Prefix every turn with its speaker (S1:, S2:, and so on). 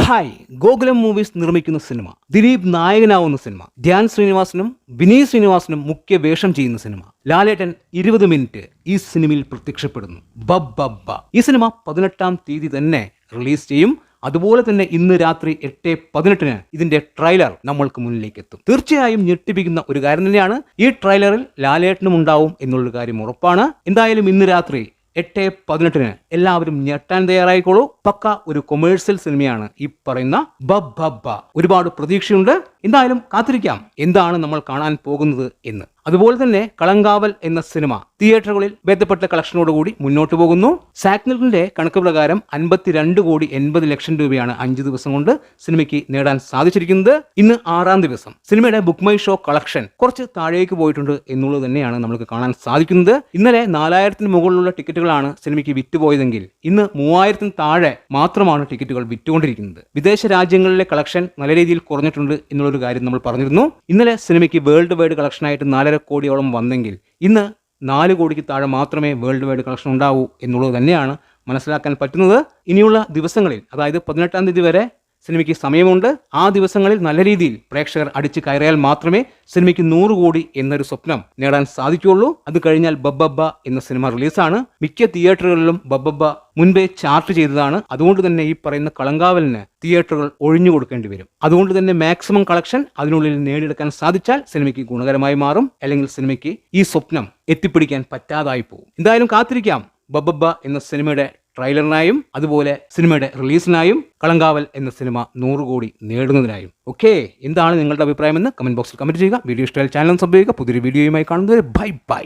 S1: Hi, Gokulam movies നിർമ്മിക്കുന്ന cinema, Dileep നായകനാവുന്ന cinema, Dhyan ശ്രീനിവാസനും Vineeth ശ്രീനിവാസനും മുഖ്യ വേഷം ചെയ്യുന്ന സിനിമ. ലാലേട്ടൻ 20 മിനിറ്റ് ഈ സിനിമയിൽ പ്രത്യക്ഷപ്പെടുന്നു. ബബ്ബബ്ബ. ഈ സിനിമ 18-ാം തീയതി തന്നെ റിലീസ് ചെയ്യും. അതുപോലെ തന്നെ ഇന്ന് രാത്രി 8:18 ഇതിന്റെ ട്രെയിലർ നമ്മൾക്ക് മുന്നിലേക്ക് എത്തും. തീർച്ചയായും ഞെട്ടിപ്പിക്കുന്ന ഒരു കാര്യം തന്നെയാണ്. ഈ ട്രെയിലറിൽ ലാലേട്ടനും ഉണ്ടാവും എന്നുള്ളൊരു കാര്യം ഉറപ്പാണ്. എന്തായാലും ഇന്ന് രാത്രി 8:18 എല്ലാവരും ഞെട്ടാൻ തയ്യാറായിക്കോളൂ. പക്ക ഒരു കൊമേഴ്സ്യൽ സിനിമയാണ് ഈ പറയുന്ന ബബ്ബബ്ബ. ഒരുപാട് പ്രതീക്ഷയുണ്ട്. എന്തായാലും കാത്തിരിക്കാം എന്താണ് നമ്മൾ കാണാൻ പോകുന്നത് എന്ന്. അതുപോലെ തന്നെ കളങ്കാവൽ എന്ന സിനിമ തിയേറ്ററുകളിൽ ഭേദപ്പെട്ട കളക്ഷനോടുകൂടി മുന്നോട്ട് പോകുന്നു. സാക്നലിന്റെ കണക്ക് പ്രകാരം 52,80,00,000 രൂപയാണ് 5 ദിവസം കൊണ്ട് സിനിമയ്ക്ക് നേടാൻ സാധിച്ചിരിക്കുന്നത്. ഇന്ന് 6-ാം ദിവസം. സിനിമയുടെ ബുക്ക് മൈ ഷോ കളക്ഷൻ കുറച്ച് താഴേക്ക് പോയിട്ടുണ്ട് എന്നുള്ളത് തന്നെയാണ് നമുക്ക് കാണാൻ സാധിക്കുന്നത്. ഇന്നലെ 4,000-ന് മുകളിലുള്ള ടിക്കറ്റുകളാണ് സിനിമയ്ക്ക് വിറ്റുപോയതെങ്കിൽ ഇന്ന് 3,000-ന് താഴെ മാത്രമാണ് ടിക്കറ്റുകൾ വിറ്റുകൊണ്ടിരിക്കുന്നത്. വിദേശ രാജ്യങ്ങളിലെ കളക്ഷൻ നല്ല രീതിയിൽ കുറഞ്ഞിട്ടുണ്ട് എന്നുള്ളൊരു കാര്യം നമ്മൾ പറഞ്ഞിരുന്നു. ഇന്നലെ സിനിമയ്ക്ക് വേൾഡ് വൈഡ് കളക്ഷനായിട്ട് 4.5 കോടിയോളം വന്നെങ്കിൽ ഇന്ന് 4 കോടിക്ക് താഴെ മാത്രമേ വേൾഡ് വൈഡ് കളക്ഷൻ ഉണ്ടാവൂ എന്നുള്ളത് തന്നെയാണ് മനസ്സിലാക്കാൻ പറ്റുന്നത്. ഇനിയുള്ള ദിവസങ്ങളിൽ, അതായത് 18-ാം തീയതി വരെ സിനിമയ്ക്ക് സമയമുണ്ട്. ആ ദിവസങ്ങളിൽ നല്ല രീതിയിൽ പ്രേക്ഷകർ അടിച്ചു കയറിയാൽ മാത്രമേ സിനിമയ്ക്ക് 100 കോടി എന്നൊരു സ്വപ്നം നേടാൻ സാധിക്കുകയുള്ളൂ. അത് കഴിഞ്ഞാൽ ബബ്ബബ്ബ എന്ന സിനിമ റിലീസാണ്. മിക്ക തിയേറ്ററുകളിലും ബബ്ബബ്ബ മുൻപേ ചാർട്ട് ചെയ്തതാണ്. അതുകൊണ്ട് തന്നെ ഈ പറയുന്ന കളങ്കാവലിന് തിയേറ്ററുകൾ ഒഴിഞ്ഞു കൊടുക്കേണ്ടി വരും. അതുകൊണ്ട് തന്നെ മാക്സിമം കളക്ഷൻ അതിനുള്ളിൽ നേടിയെടുക്കാൻ സാധിച്ചാൽ സിനിമയ്ക്ക് ഗുണകരമായി മാറും. അല്ലെങ്കിൽ സിനിമയ്ക്ക് ഈ സ്വപ്നം എത്തിപ്പിടിക്കാൻ പറ്റാതായി പോകും. എന്തായാലും കാത്തിരിക്കാം ബബ്ബബ്ബ എന്ന സിനിമയുടെ ട്രെയിലറിനായും അതുപോലെ സിനിമയുടെ റിലീസിനായും കളങ്കാവൽ എന്ന സിനിമ 100 കോടി നേടുന്നതിനായും. ഓക്കെ, എന്താണ് നിങ്ങളുടെ അഭിപ്രായമെന്ന് കമന്റ് ബോക്സിൽ കമന്റ് ചെയ്യുക. വീഡിയോ ഇഷ്ടമായാൽ ചാനൽ സബ്സ്ക്രൈബ് ചെയ്യുക. പുതിയൊരു വീഡിയോയുമായി കാണുന്നവരെ ബൈ ബൈ.